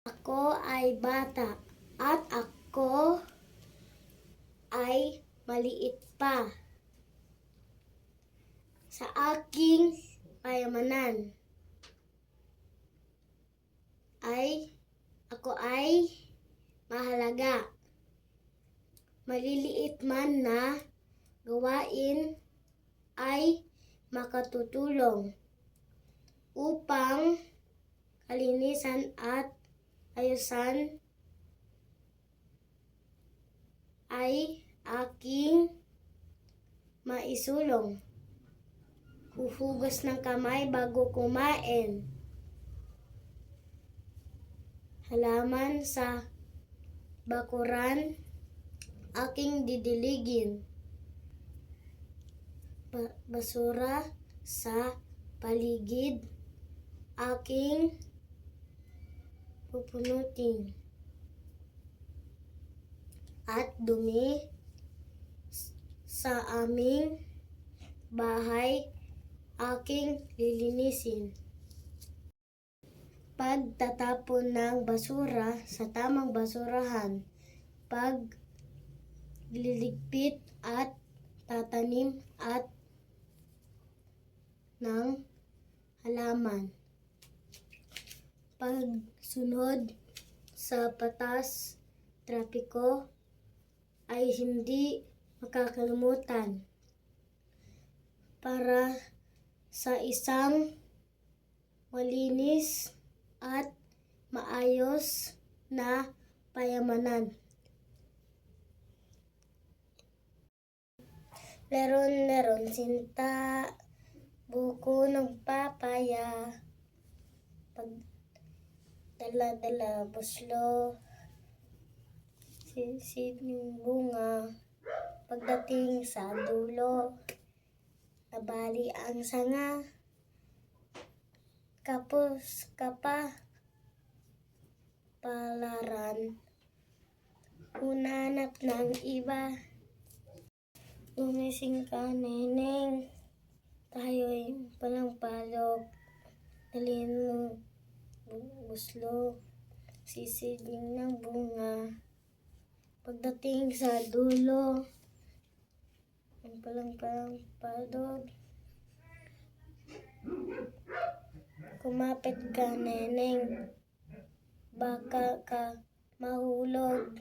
Ako ay bata at ako ay maliit pa sa aking payamanan ako ay mahalaga. Maliliit man na gawain ay makatutulong upang kalinisan at ayusan ay aking maisulong. Huhugas ng kamay bago kumain. Halaman sa bakuran, aking didiligin. Basura sa paligid, aking pupunutin. At dumi sa aming bahay, aking lilinisin. Pagtatapon ng basura sa tamang basurahan, pagliligpit at tatanim at ng halaman. Pagsunod sa batas trapiko ay hindi makakalimutan para sa isang malinis at maayos na payamanan. Leron-leron, sinta, buko ng papaya, dala-dala, buslo, sisid ng bunga, pagdating sa dulo, nabali ang sanga, kapos palaran, hunanap ng iba. Gumising ka, neneng, tayo'y palampalok, dalhin mo buslo, sisidling ng bunga, pagdating sa dulo, ang palampalok, kumapit ka, neneng, baka ka mahulog.